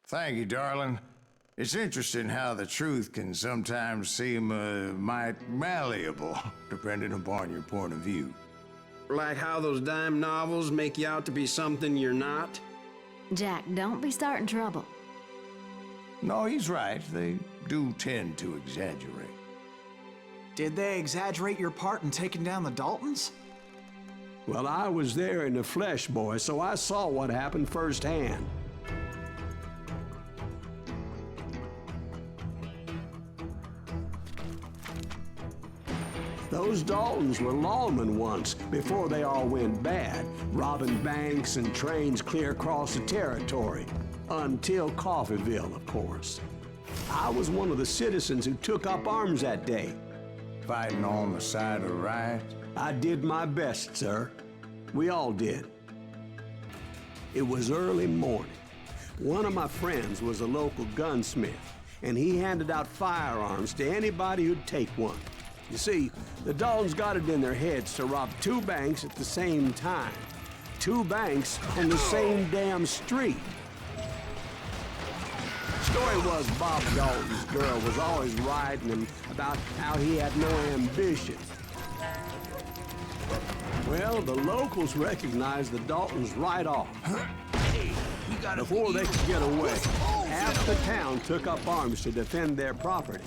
Thank you, darling. It's interesting how the truth can sometimes seem, might malleable, depending upon your point of view. Like how those dime novels make you out to be something you're not? Jack, don't be starting trouble. No, he's right. They do tend to exaggerate. Did they exaggerate your part in taking down the Daltons? Well, I was there in the flesh, boy, so I saw what happened firsthand. Those Daltons were lawmen once, before they all went bad, robbing banks and trains clear across the territory. Until Coffeeville, of course. I was one of the citizens who took up arms that day. Fighting on the side of right? I did my best, sir. We all did. It was early morning. One of my friends was a local gunsmith, and he handed out firearms to anybody who'd take one. You see, the Daltons got it in their heads to rob two banks at the same time. Two banks on the same damn street. Story was Bob Dalton's girl was always writing him about how he had no ambition. Well, the locals recognized the Daltons right off. Before they could get away, half the town took up arms to defend their property.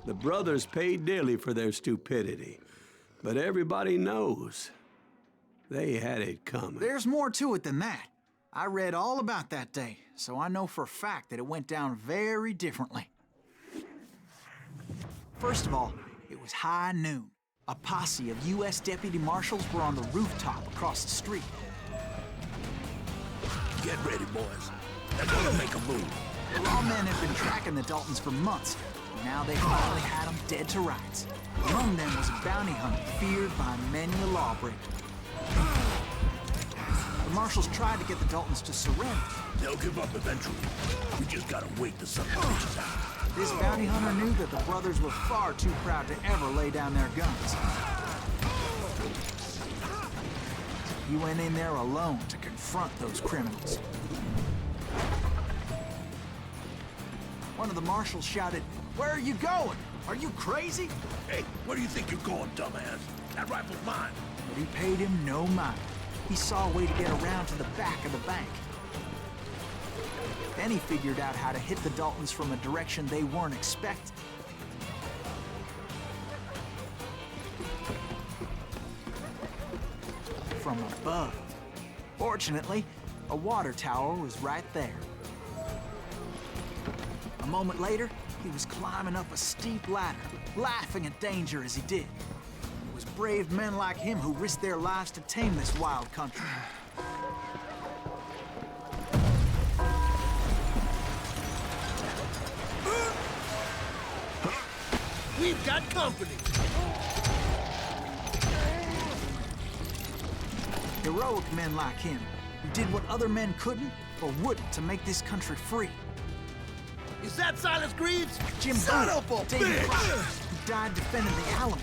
The brothers paid dearly for their stupidity, but everybody knows they had it coming. There's more to it than that. I read all about that day, so I know for a fact that it went down very differently. First of all, it was high noon. A posse of U.S. deputy marshals were on the rooftop across the street. Get ready, boys. They're gonna make a move. The lawmen had been tracking the Daltons for months. Now they finally had them dead to rights. Among them was a bounty hunter feared by many a lawbreaker. The marshals tried to get the Daltons to surrender. They'll give up eventually. We just gotta wait till something reaches out. This bounty hunter knew that the brothers were far too proud to ever lay down their guns. He went in there alone to confront those criminals. One of the marshals shouted, "Where are you going? Are you crazy?" Hey, where do you think you're going, dumbass? That rifle's mine. But he paid him no mind. He saw a way to get around to the back of the bank. Then he figured out how to hit the Daltons from a direction they weren't expecting. From above. Fortunately, a water tower was right there. A moment later, he was climbing up a steep ladder, laughing at danger as he did. It was brave men like him who risked their lives to tame this wild country. We've got company. Heroic men like him, who did what other men couldn't or wouldn't to make this country free. Is that Silas Greaves? Jim Son Boone, of a David bitch! Crockett, who died defending the Alamo.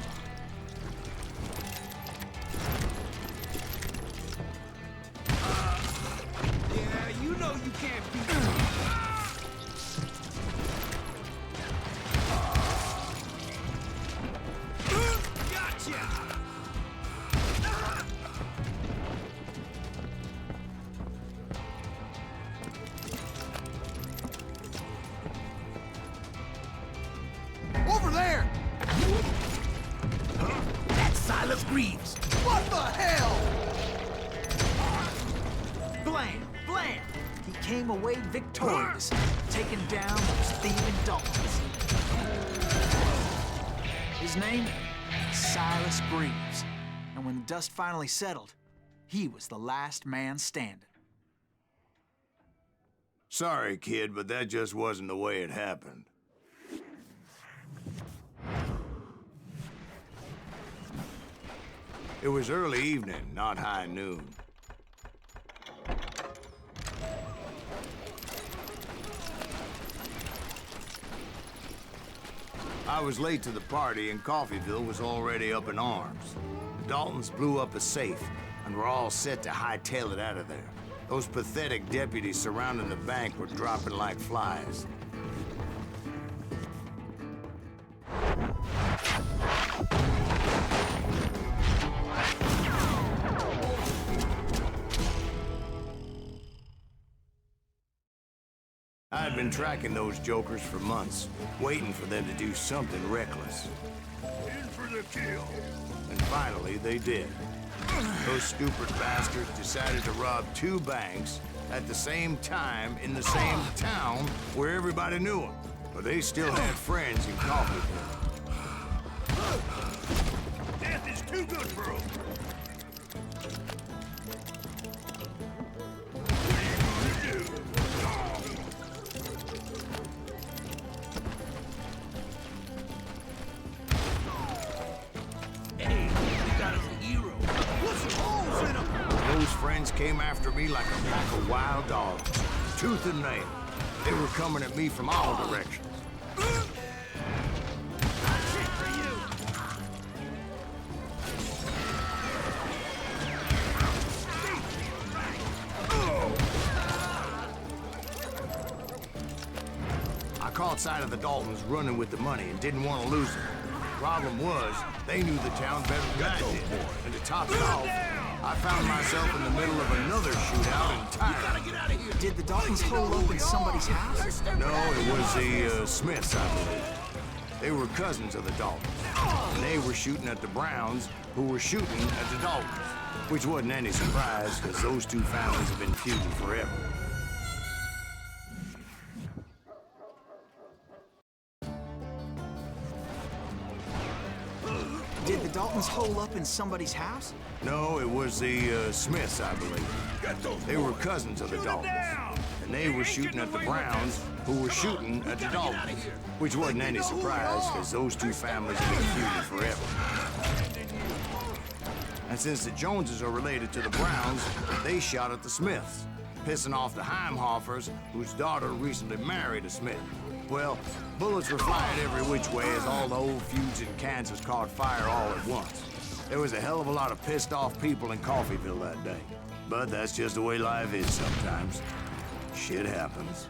Yeah, you know you can't beat me. Gotcha! Over there! That's Silas Greaves. What the hell? Blam! Blam! He came away victorious, taking down those thieving Daltons. His name? Silas Greaves. And when the dust finally settled, he was the last man standing. Sorry, kid, but that just wasn't the way it happened. It was early evening, not high noon. I was late to the party, and Coffeyville was already up in arms. The Daltons blew up a safe, and were all set to hightail it out of there. Those pathetic deputies surrounding the bank were dropping like flies. I had been tracking those jokers for months, waiting for them to do something reckless. In for the kill. And finally, they did. Those stupid bastards decided to rob 2 banks at the same time in the same town where everybody knew them. But they still had friends in Coffeyville. Death is too good for them. Those friends came after me like a pack of wild dogs, tooth and nail. They were coming at me from all directions. I caught sight of the Daltons running with the money and didn't want to lose them. Problem was, they knew the town better than I did. And to top it off, I found myself in the middle of another shootout entirely. Did the Daltons hole up in somebody's house? No, it was the Smiths, I believe. They were cousins of the Daltons. And they were shooting at the Browns, who were shooting at the Daltons. Which wasn't any surprise, because those 2 families have been feuding forever. Did the Daltons hole up in somebody's house? No, it was the Smiths, I believe. They were cousins of the Daltons. And they were shooting at the Browns, who were shooting at the Daltons. Which wasn't any surprise, because those 2 families have been feuding forever. And since the Joneses are related to the Browns, they shot at the Smiths, pissing off the Heimhoffers, whose daughter recently married a Smith. Well, bullets were flying every which way as all the old feuds in Kansas caught fire all at once. There was a hell of a lot of pissed off people in Coffeyville that day. But that's just the way life is sometimes. Shit happens.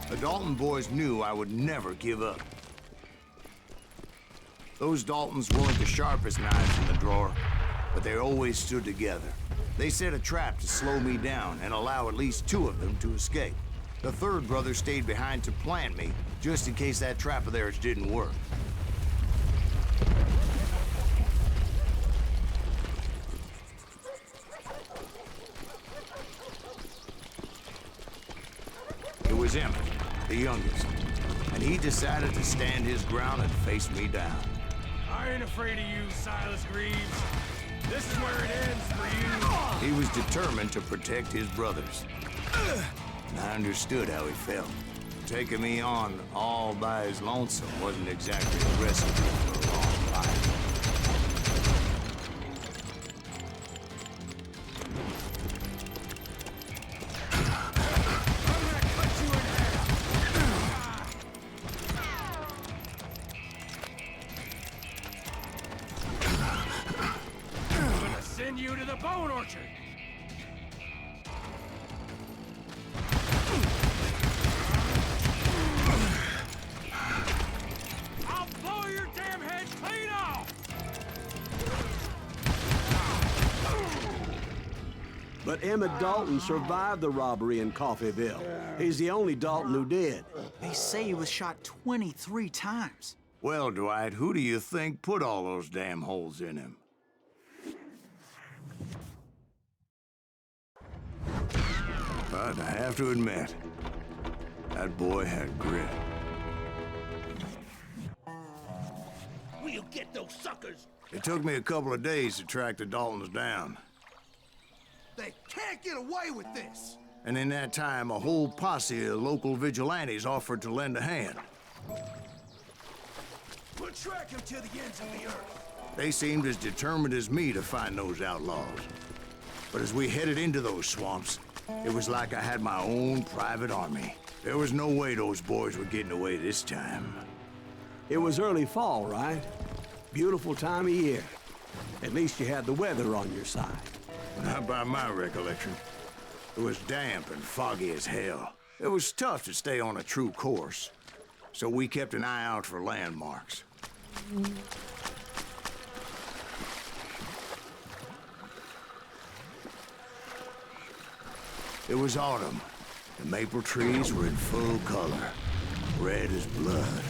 The Dalton boys knew I would never give up. Those Daltons weren't the sharpest knives in the drawer, but they always stood together. They set a trap to slow me down and allow at least 2 of them to escape. The 3rd brother stayed behind to plant me, just in case that trap of theirs didn't work. It was Emmett, the youngest, and he decided to stand his ground and face me down. I ain't afraid of you, Silas Greaves. This is where it ends for you. He was determined to protect his brothers. And I understood how he felt. Taking me on all by his lonesome wasn't exactly a recipe for a long life. Send you to the bone orchard. I'll blow your damn head clean off. But Emmett Dalton survived the robbery in Coffeyville. He's the only Dalton who did. They say he was shot 23 times. Well, Dwight, who do you think put all those damn holes in him? But I have to admit, that boy had grit. We'll get those suckers. It took me a couple of days to track the Daltons down. They can't get away with this. And in that time, a whole posse of local vigilantes offered to lend a hand. We'll track him to the ends of the earth. They seemed as determined as me to find those outlaws. But as we headed into those swamps, it was like I had my own private army. There was no way those boys were getting away this time. It was early fall, right? Beautiful time of year. At least you had the weather on your side. Not by my recollection. It was damp and foggy as hell. It was tough to stay on a true course, so we kept an eye out for landmarks. It was autumn. The maple trees were in full color, red as blood.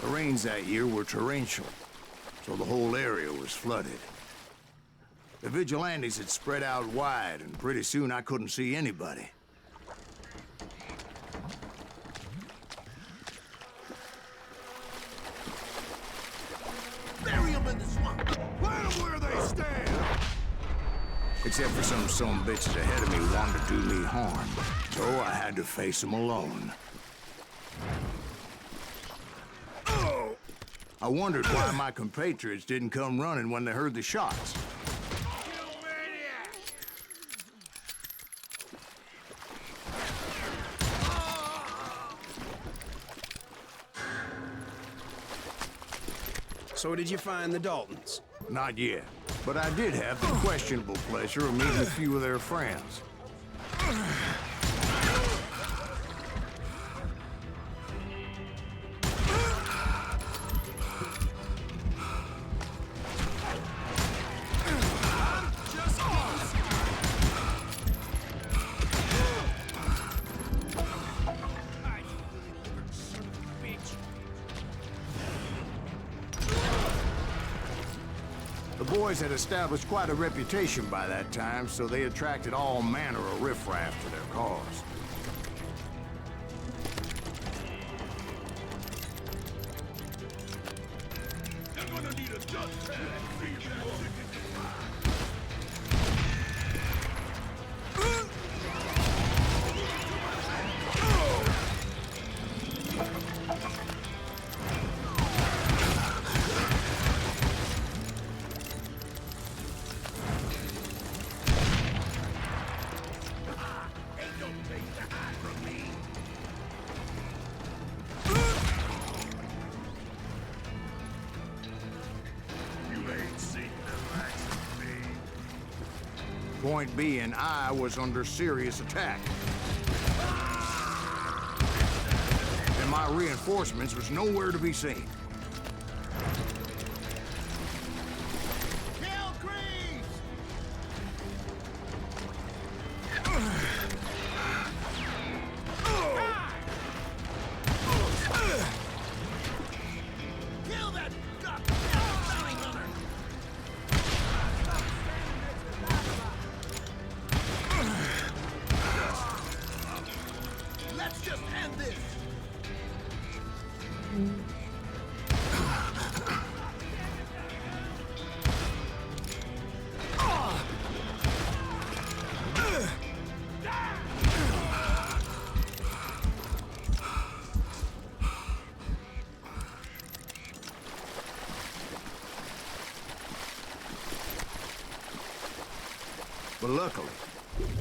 The rains that year were torrential, so the whole area was flooded. The vigilantes had spread out wide, and pretty soon I couldn't see anybody. Bury him in the swamp. Plant him where they stand. Except for some bitches ahead of me who wanted to do me harm, so I had to face them alone. I wondered why my compatriots didn't come running when they heard the shots. So did you find the Daltons? Not yet, but I did have the questionable pleasure of meeting a few of their friends. The boys had established quite a reputation by that time, so they attracted all manner of riffraff to their cause. I'm gonna need a dust pad. Point being, I was under serious attack. And my reinforcements was nowhere to be seen. Kill Greaves! Kill that goddamn bounty hunter! Let's just end this! But luckily,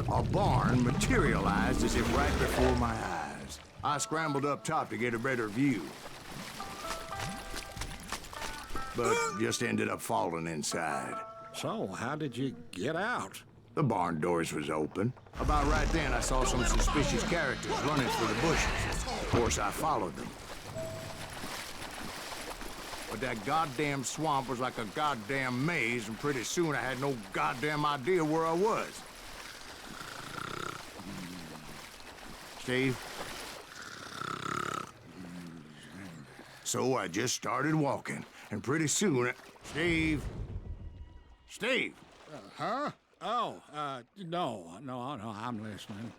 a barn materialized as if right before my eyes. I scrambled up top to get a better view, but just ended up falling inside. So, how did you get out? The barn doors was open. About right then, I saw some suspicious characters running through the bushes. Of course, I followed them. But that goddamn swamp was like a goddamn maze, and pretty soon I had no goddamn idea where I was. Steve? So I just started walking, and pretty soon, Steve? Steve! Huh? Oh, no, I'm listening.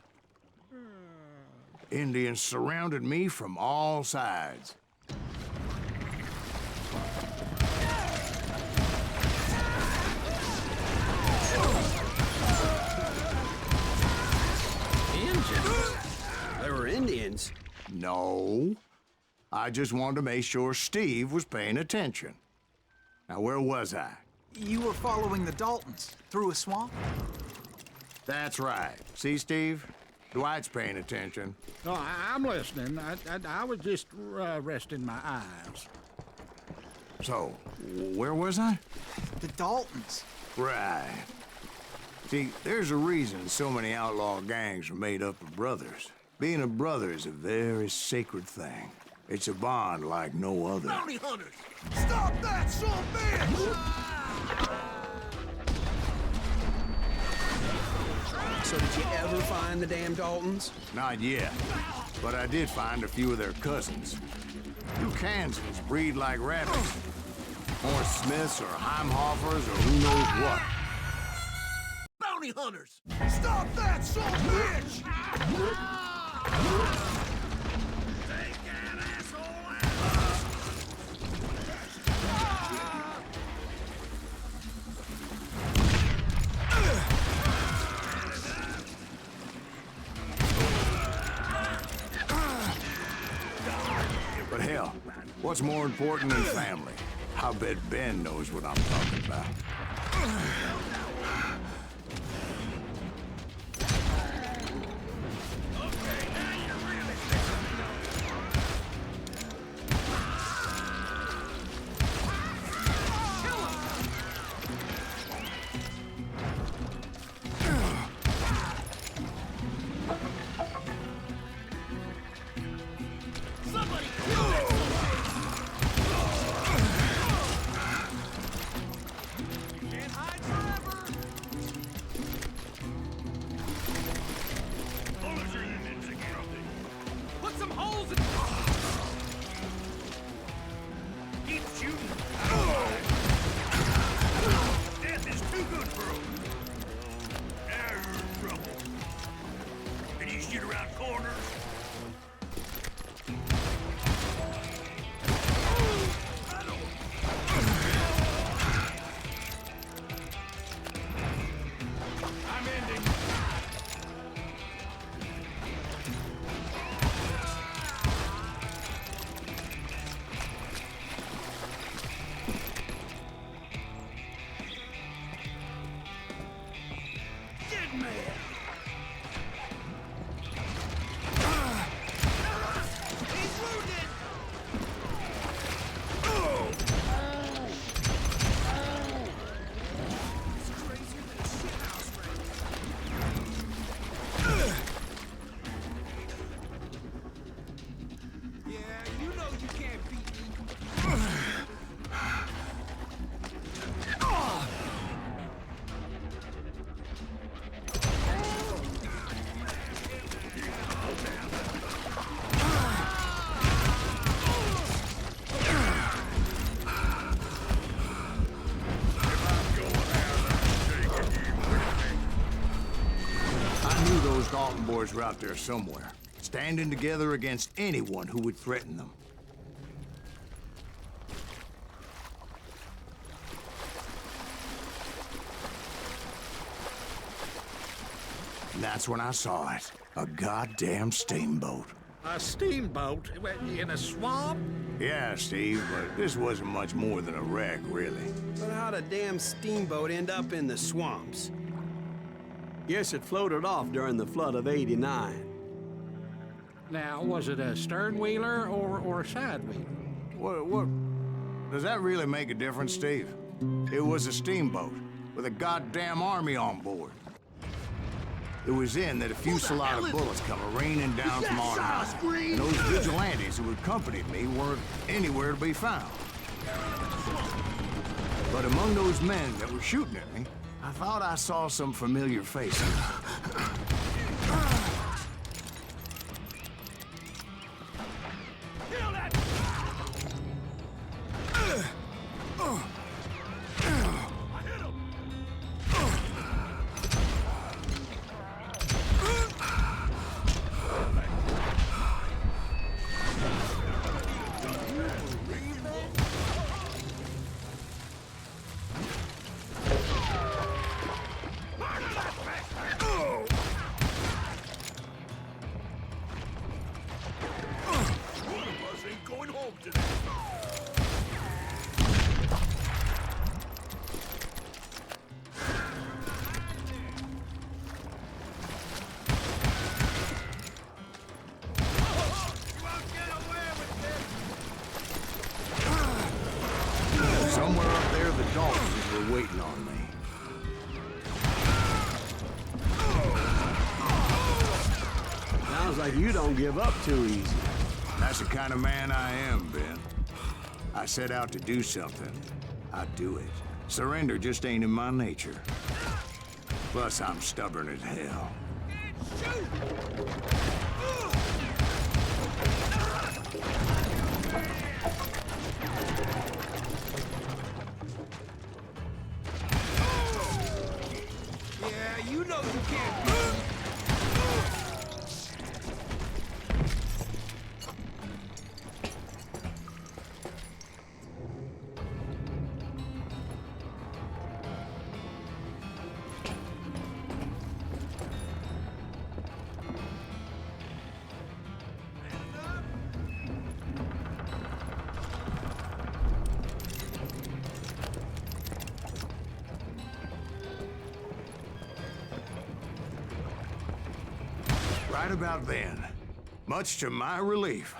Indians surrounded me from all sides. Injuns? They were No. I just wanted to make sure Steve was paying attention. Now, where was I? You were following the Daltons through a swamp? That's right. See, Steve? Dwight's paying attention. No, I'm listening. I was just resting my eyes. So, where was I? The Daltons. Right. See, there's a reason so many outlaw gangs are made up of brothers. Being a brother is a very sacred thing. It's a bond like no other. Bounty hunters! Stop that, son of a bitch! So did you ever find the damn Daltons? Not yet, but I did find a few of their cousins. You Kansans breed like rabbits. More Smiths or Heimhoffers or who knows what. Bounty hunters! Stop that, son of a bitch! Take that, asshole! But hell, what's more important than family? I bet Ben knows what I'm talking about. Put some holes in... Keep shooting! Death is too good for them! Now you're in trouble. Can you shoot around corners? I'm ending. Dead man! He's wounded! Yeah, you know you can't beat me. I knew those Dalton boys were out there somewhere, standing together against anyone who would threaten them. And that's when I saw it. A goddamn steamboat. A steamboat in a swamp? Yeah, Steve, but this wasn't much more than a wreck, really. But how'd a damn steamboat end up in the swamps? Yes, it floated off during the flood of '89. Now, was it a stern wheeler or a side wheeler? What? Does that really make a difference, Steve? It was a steamboat with a goddamn army on board. It was in that a fusillade of bullets come raining down from on high. And those vigilantes who accompanied me weren't anywhere to be found. But among those men that were shooting at me, I thought I saw some familiar faces. Kill that! I hit him! Somewhere up there, the Daltons were waiting on me. Sounds like you don't give up too easy. That's the kind of man I am, Ben. I set out to do something. I do it. Surrender just ain't in my nature. Plus, I'm stubborn as hell. Yeah, you know you can't beat me. Right about then, much to my relief,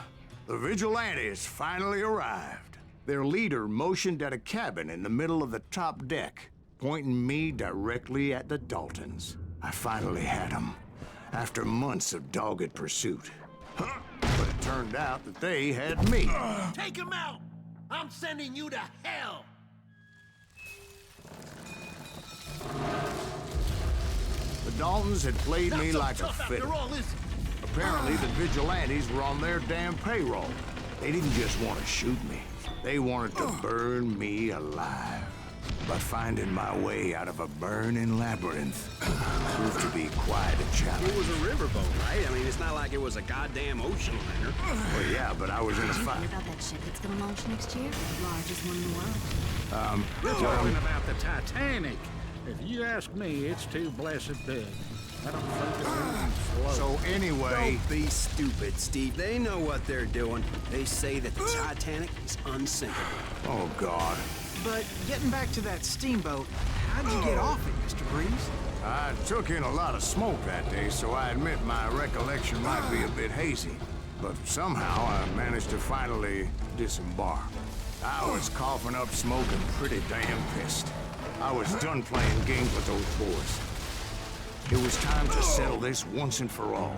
the vigilantes finally arrived. Their leader motioned at a cabin in the middle of the top deck, pointing me directly at the Daltons. I finally had them, after months of dogged pursuit. But it turned out that they had me. Take him out! I'm sending you to hell! The Daltons had played me Not so like a tough fiddle. after all, is it? Apparently, the vigilantes were on their damn payroll. They didn't just want to shoot me. They wanted to burn me alive. But finding my way out of a burning labyrinth proved to be quite a challenge. It was a riverboat, right? I mean, it's not like it was a goddamn ocean liner. Well, yeah, but I was in a Did you fight. hear about that ship that's gonna launch next year? Largest one in the world. You're talking about the Titanic. If you ask me, it's too blessed big. I don't think it's gonna float. So anyway, Don't be stupid, Steve. They know what they're doing. They say that the Titanic is unsinkable. oh God. But getting back to that steamboat, how'd you get off it, Mr. Breeze? I took in a lot of smoke that day, so I admit my recollection might be a bit hazy. But somehow I managed to finally disembark. I was coughing up smoke and pretty damn pissed. I was done playing games with those boys. It was time to settle this once and for all.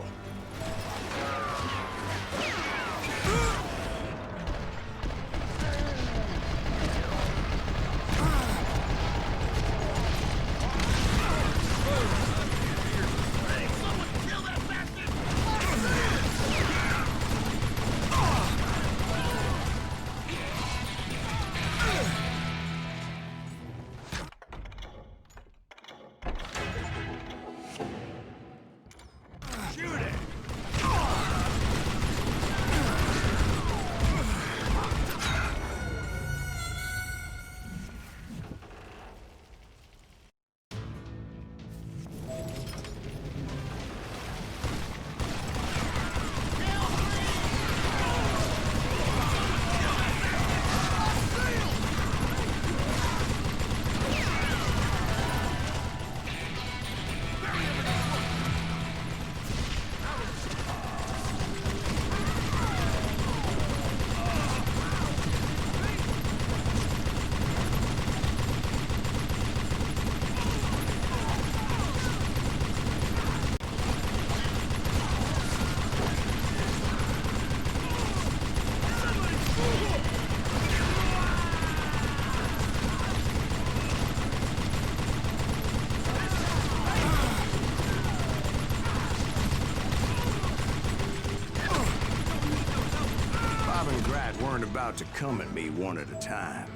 Weren't about to come at me one at a time.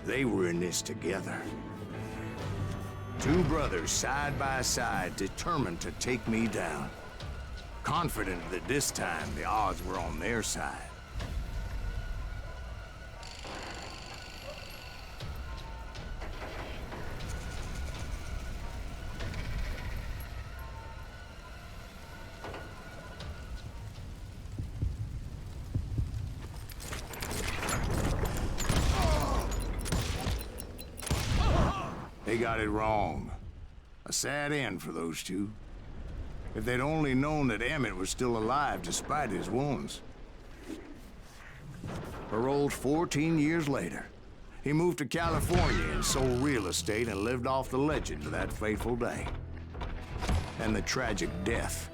They were in this together. Two brothers side by side, determined to take me down. Confident that this time the odds were on their side. They got it wrong. A sad end for those two. If they'd only known that Emmett was still alive despite his wounds. Paroled 14 years later, he moved to California and sold real estate and lived off the legend of that fateful day. And the tragic death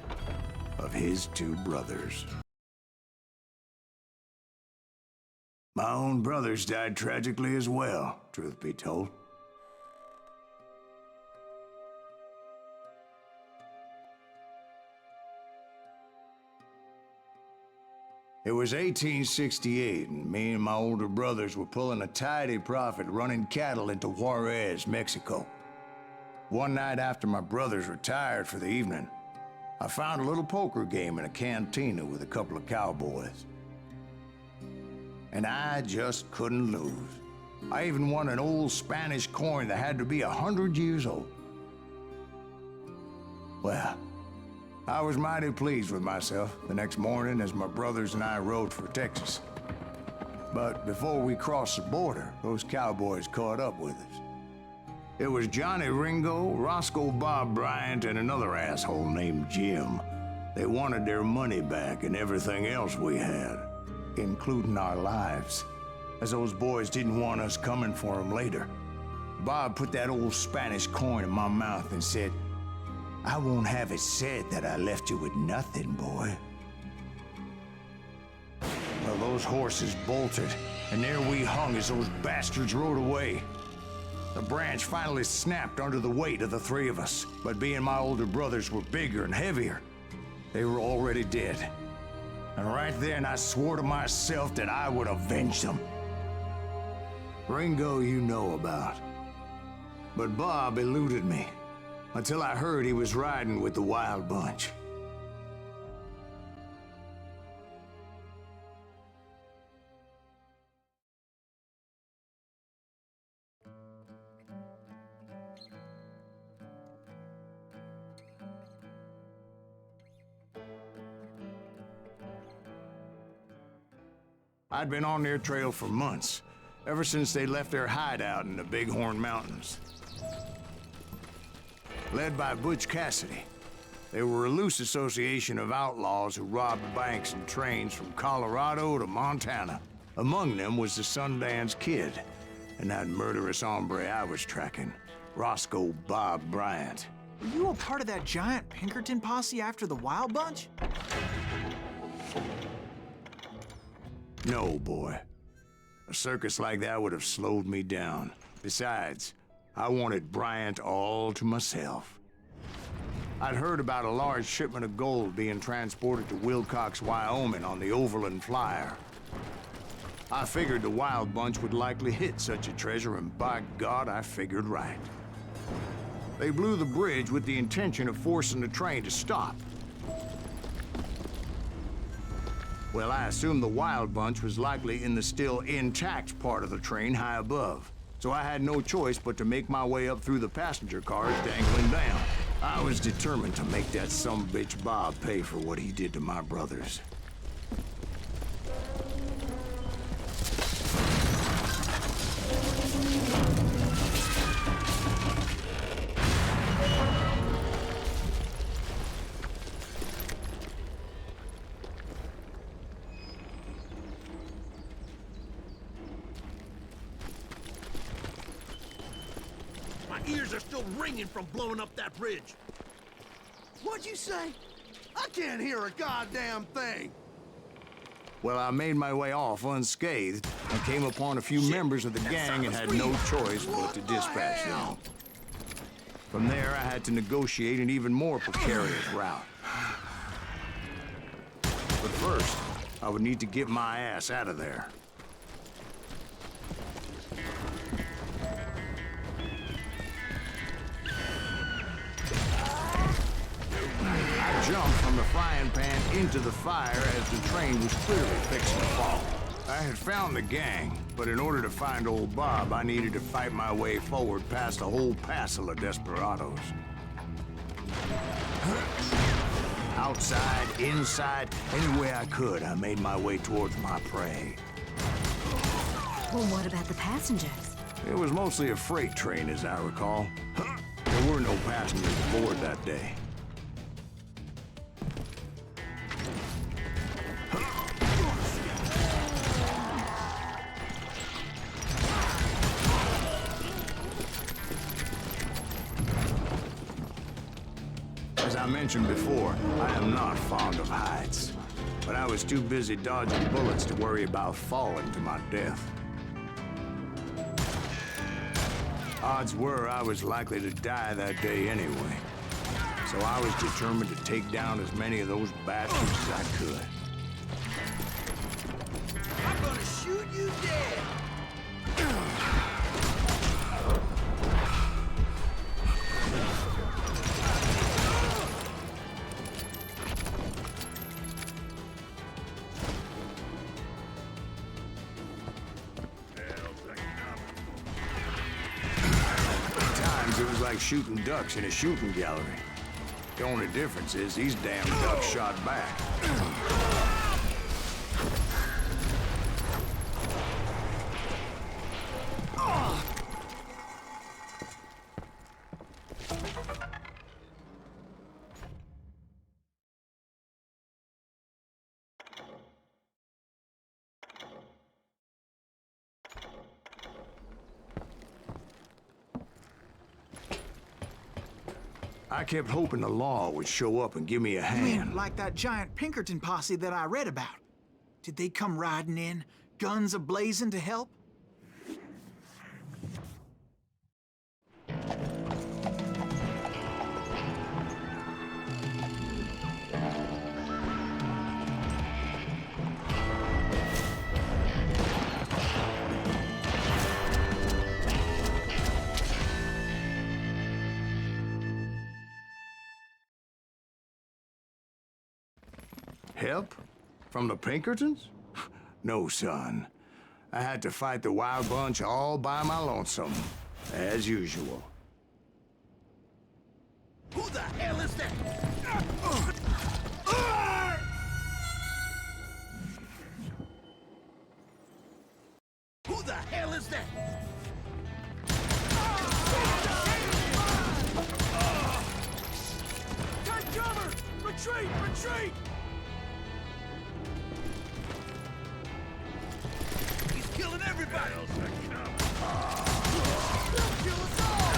of his two brothers. My own brothers died tragically as well, truth be told. It was 1868, and me and my older brothers were pulling a tidy profit running cattle into Juarez, Mexico. One night after my brothers retired for the evening, I found a little poker game in a cantina with a couple of cowboys. And I just couldn't lose. I even won an old Spanish coin that had to be 100 years old. Well, I was mighty pleased with myself the next morning as my brothers and I rode for Texas. But before we crossed the border, those cowboys caught up with us. It was Johnny Ringo, Roscoe Bob Bryant, and another asshole named Jim. They wanted their money back and everything else we had, including our lives, as those boys didn't want us coming for them later. Bob put that old Spanish coin in my mouth and said, "I won't have it said that I left you with nothing, boy." Well, those horses bolted, and there we hung as those bastards rode away. The branch finally snapped under the weight of the three of us, but being my older brothers were bigger and heavier, they were already dead. And right then I swore to myself that I would avenge them. Ringo you know about. But Bob eluded me, until I heard he was riding with the Wild Bunch. I'd been on their trail for months, ever since they left their hideout in the Bighorn Mountains. Led by Butch Cassidy, they were a loose association of outlaws who robbed banks and trains from Colorado to Montana. Among them was the Sundance Kid, and that murderous hombre I was tracking, Roscoe Bob Bryant. Were you a part of that giant Pinkerton posse after the Wild Bunch? No, boy. A circus like that would have slowed me down. Besides, I wanted Bryant all to myself. I'd heard about a large shipment of gold being transported to Wilcox, Wyoming on the Overland Flyer. I figured the Wild Bunch would likely hit such a treasure, and by God, I figured right. They blew the bridge with the intention of forcing the train to stop. Well, I assumed the Wild Bunch was likely in the still intact part of the train high above. So I had no choice but to make my way up through the passenger cars dangling down. I was determined to make that sumbitch Bob pay for what he did to my brothers. My ears are still ringing from blowing up that bridge. What'd you say? I can't hear a goddamn thing. Well, I made my way off unscathed and came upon a few members of the gang and had no choice but to dispatch them. From there, I had to negotiate an even more precarious route. But first, I would need to get my ass out of there. I jumped from the frying pan into the fire as the train was clearly fixing to fall. I had found the gang, but in order to find old Bob, I needed to fight my way forward past a whole passel of desperados. Outside, inside, any way I could, I made my way towards my prey. Well, what about the passengers? It was mostly a freight train, as I recall. There were no passengers aboard that day. As I mentioned before, I am not fond of heights. But I was too busy dodging bullets to worry about falling to my death. Odds were I was likely to die that day anyway. So I was determined to take down as many of those bastards as I could. I'm gonna shoot you dead! It was like shooting ducks in a shooting gallery. The only difference is these damn ducks shot back. I kept hoping the law would show up and give me a You mean hand. like that giant Pinkerton posse that I read about? Did they come riding in, guns a-blazing to help? Help? From the Pinkertons? No, son. I had to fight the wild bunch all by my lonesome, as usual. Who the hell is that? Who the hell is that? Take cover! Retreat! Retreat! He's killing everybody! Kill us all!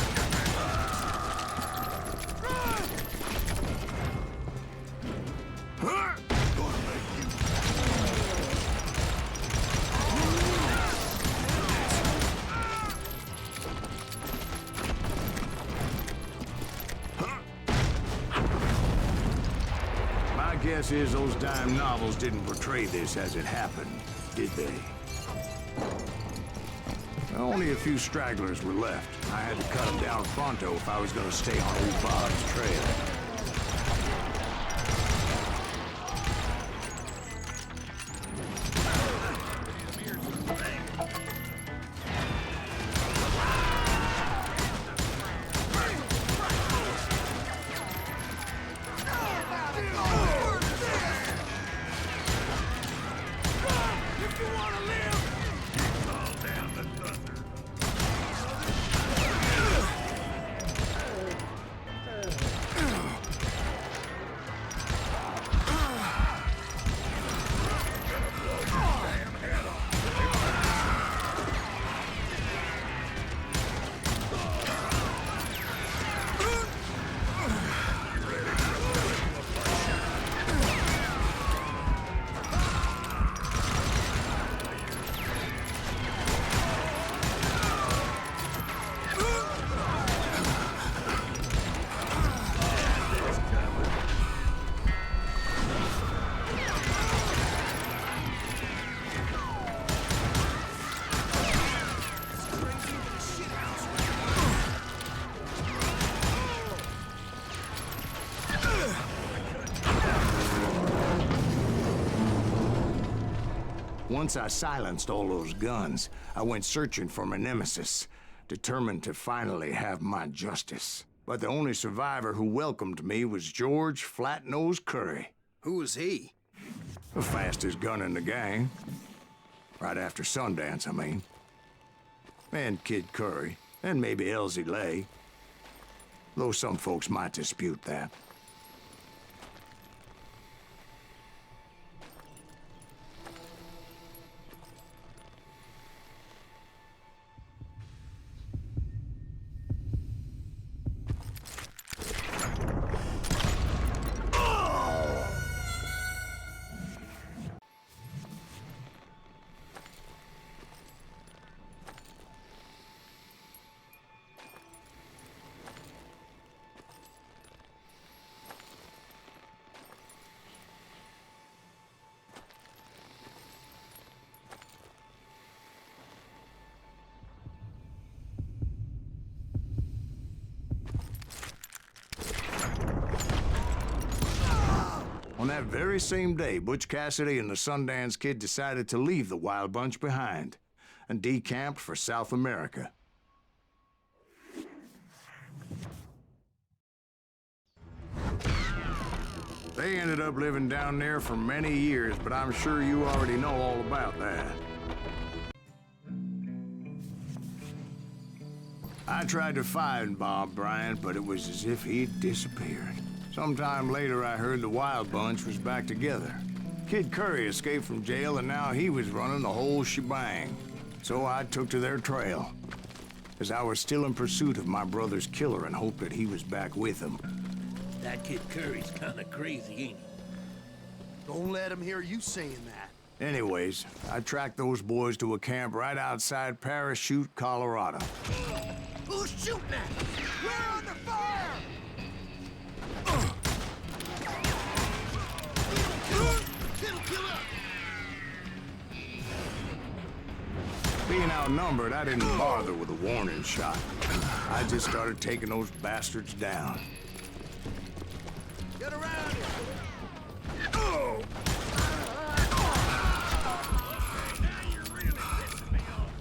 My guess is those dime novels didn't portray this as it happened, did they? Only a few stragglers were left. I had to cut them down pronto if I was going to stay on old Bob's trail. If you want to live! Once I silenced all those guns, I went searching for my nemesis, determined to finally have my justice. But the only survivor who welcomed me was George Flat-Nosed Curry. Who was he? The fastest gun in the gang. Right after Sundance, I mean. And Kid Curry, and maybe Elsie Lay. Though some folks might dispute that. On that very same day, Butch Cassidy and the Sundance Kid decided to leave the Wild Bunch behind and decamped for South America. They ended up living down there for many years, but I'm sure you already know all about that. I tried to find Bob Bryant, but it was as if he'd disappeared. Sometime later, I heard the Wild Bunch was back together. Kid Curry escaped from jail, and now he was running the whole shebang. So I took to their trail, as I was still in pursuit of my brother's killer and hoped that he was back with him. That Kid Curry's kinda crazy, ain't he? Don't let him hear you saying that. Anyways, I tracked those boys to a camp right outside Parachute, Colorado. Who's shooting at us? We're under fire! Being outnumbered, I didn't bother with a warning shot. I just started taking those bastards down. Get around here! Now you're really pissing me off.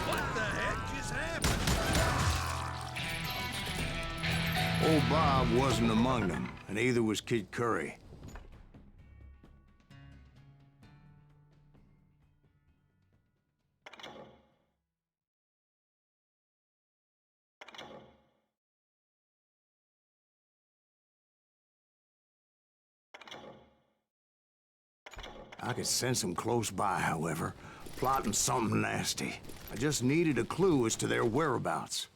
What the heck just happened? Old Bob wasn't among them, and neither was Kid Curry. I could sense them close by, however, plotting something nasty. I just needed a clue as to their whereabouts.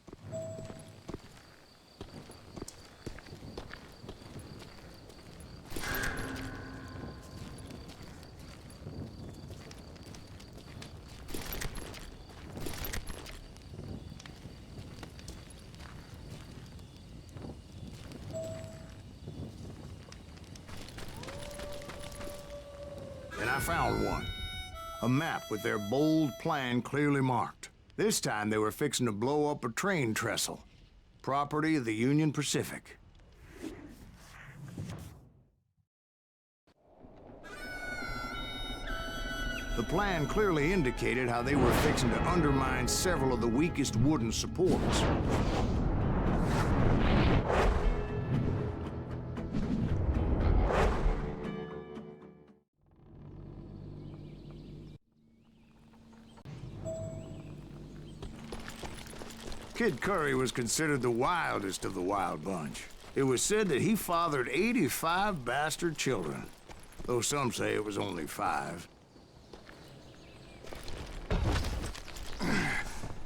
And I found one. A map with their bold plan clearly marked. This time they were fixing to blow up a train trestle. Property of the Union Pacific. The plan clearly indicated how they were fixing to undermine several of the weakest wooden supports. Kid Curry was considered the wildest of the Wild Bunch. It was said that he fathered 85 bastard children, though some say it was only 5.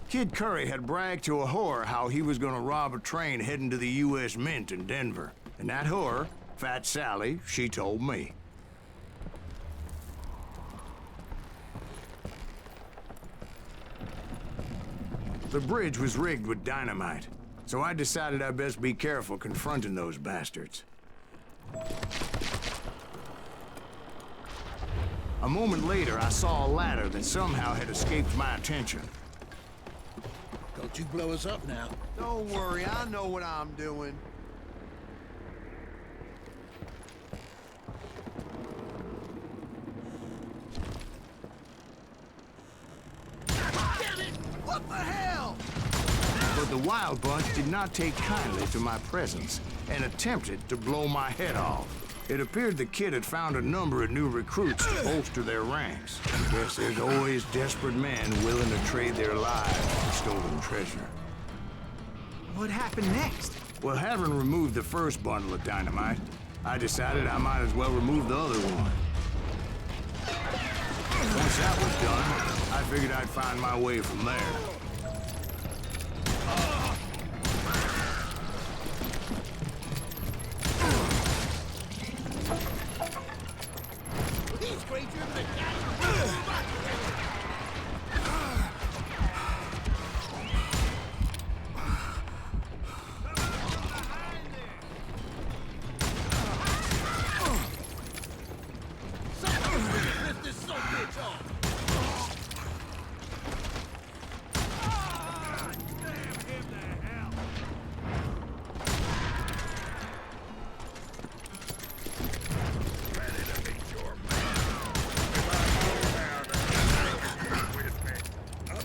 Kid Curry had bragged to a whore how he was gonna rob a train heading to the U.S. Mint in Denver. And that whore, Fat Sally, she told me. The bridge was rigged with dynamite, so I decided I'd best be careful confronting those bastards. A moment later, I saw a ladder that somehow had escaped my attention. Don't you blow us up now. Don't worry, I know what I'm doing. Damn it! What the hell? But the Wild Bunch did not take kindly to my presence and attempted to blow my head off. It appeared the kid had found a number of new recruits to bolster their ranks. Guess there's always desperate men willing to trade their lives for stolen treasure. What happened next? Well, having removed the first bundle of dynamite, I decided I might as well remove the other one. Once that was done, I figured I'd find my way from there. He's crazier than a cat.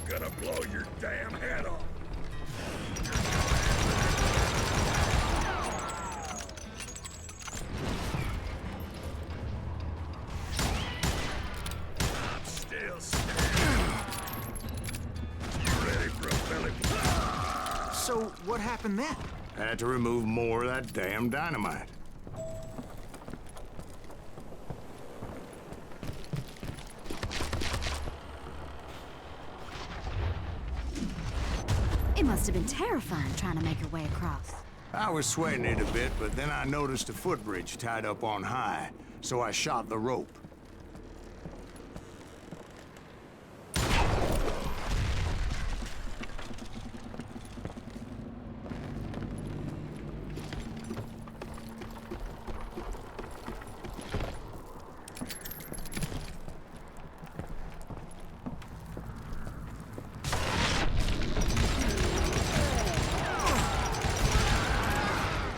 gonna blow your damn head off. I'm still standing. You ready for a belly blow? So, what happened then? I had to remove more of that damn dynamite. It must have been terrifying trying to make your way across. I was sweating it a bit, but then I noticed a footbridge tied up on high, so I shot the rope.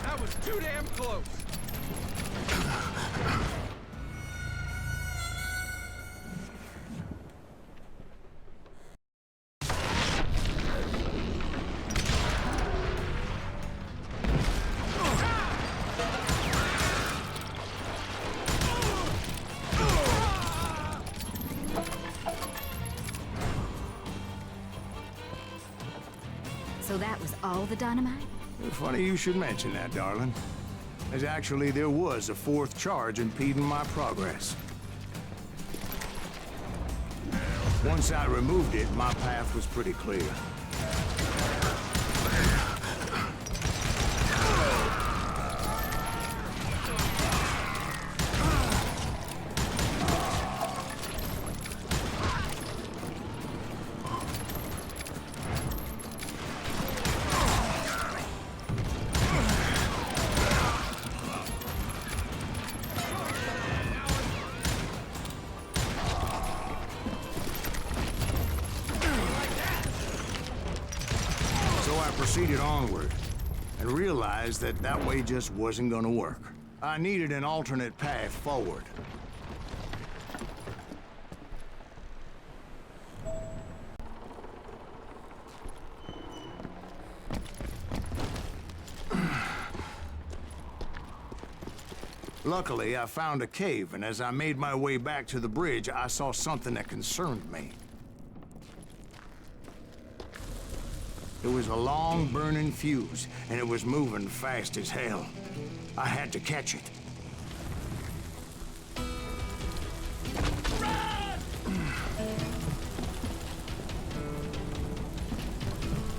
That was too damn close. So that was all the dynamite? Funny you should mention that, darling. As actually, there was a fourth charge impeding my progress. Once I removed it, my path was pretty clear. So I proceeded onward and realized that that way just wasn't gonna work. I needed an alternate path forward. Luckily, I found a cave, and as I made my way back to the bridge, I saw something that concerned me. It was a long burning fuse, and it was moving fast as hell. I had to catch it.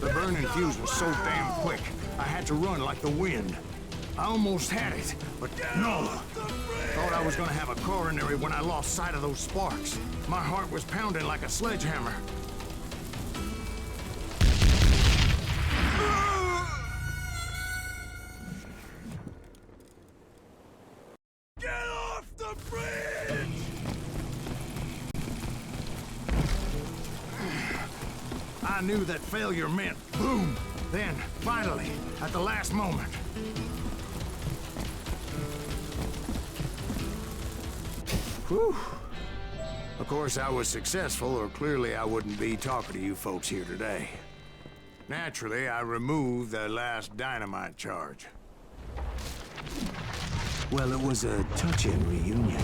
The burning fuse was so damn quick, I had to run like the wind. I almost had it, but no. Thought I was gonna have a coronary when I lost sight of those sparks. My heart was pounding like a sledgehammer. Get off the bridge! I knew that failure meant boom. Then, finally, at the last moment. Whew. Of course, I was successful, or clearly I wouldn't be talking to you folks here today. Naturally, I removed the last dynamite charge. Well, it was a touching reunion.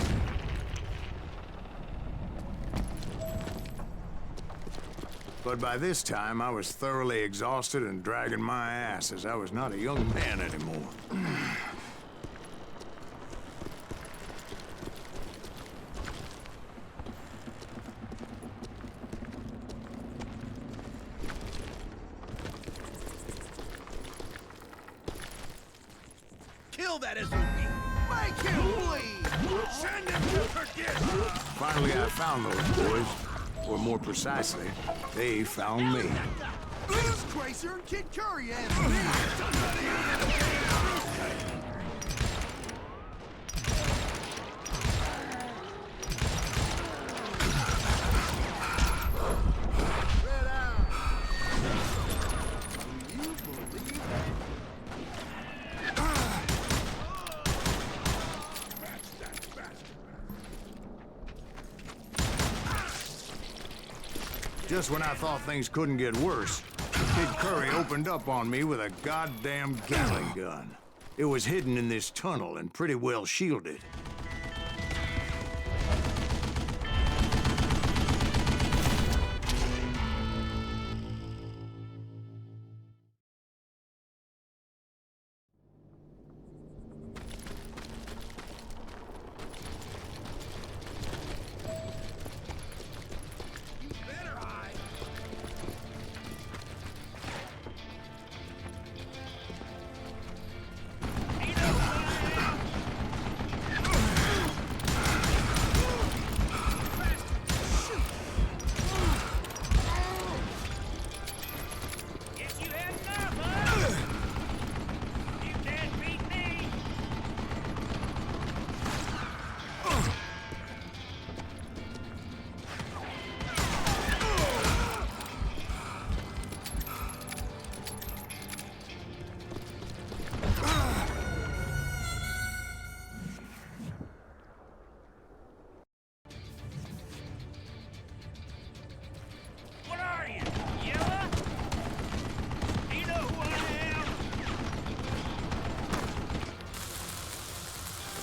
But by this time, I was thoroughly exhausted and dragging my ass, as I was not a young man anymore. Kill that SOB! Make him bleed! Send him to perdition! Finally, I found those boys. Or more precisely, they found me. Who's crazier than Kid Curry and me? Just when I thought things couldn't get worse, Kid Curry opened up on me with a goddamn Gatling gun. It was hidden in this tunnel and pretty well shielded.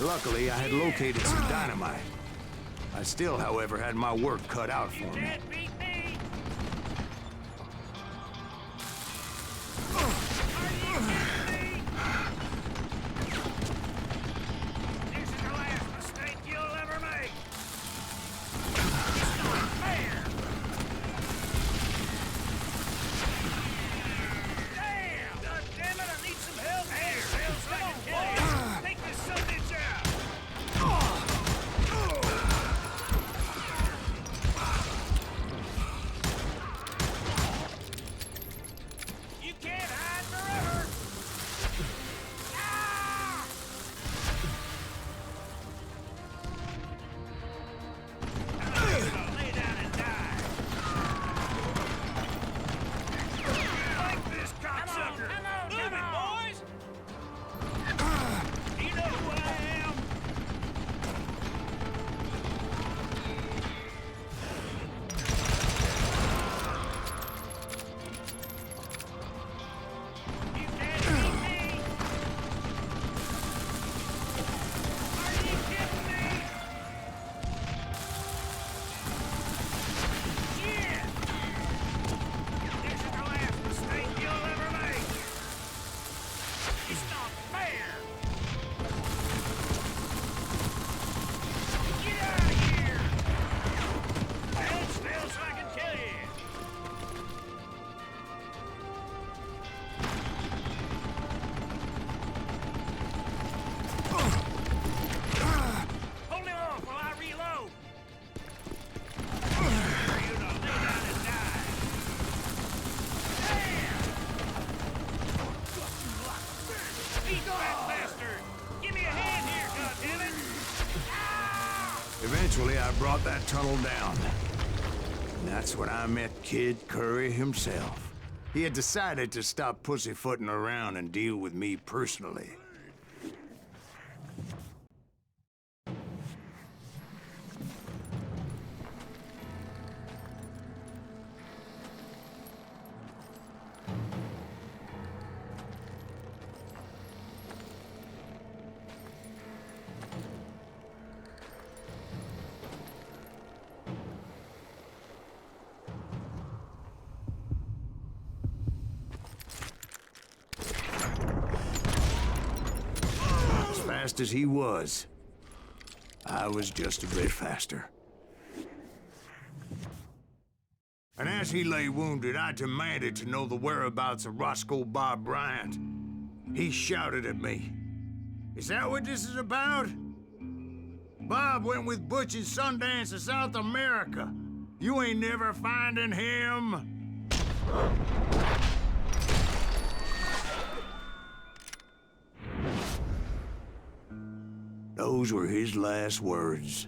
Luckily, I had located some dynamite. I still, however, had my work cut out for me. Eventually, I brought that tunnel down. And that's when I met Kid Curry himself. He had decided to stop pussyfooting around and deal with me personally. Fast as he was, I was just a bit faster. And as he lay wounded, I demanded to know the whereabouts of Roscoe Bob Bryant. He shouted at me. "Is that what this is about? Bob went with Butch and Sundance to South America. You ain't never finding him." Those were his last words.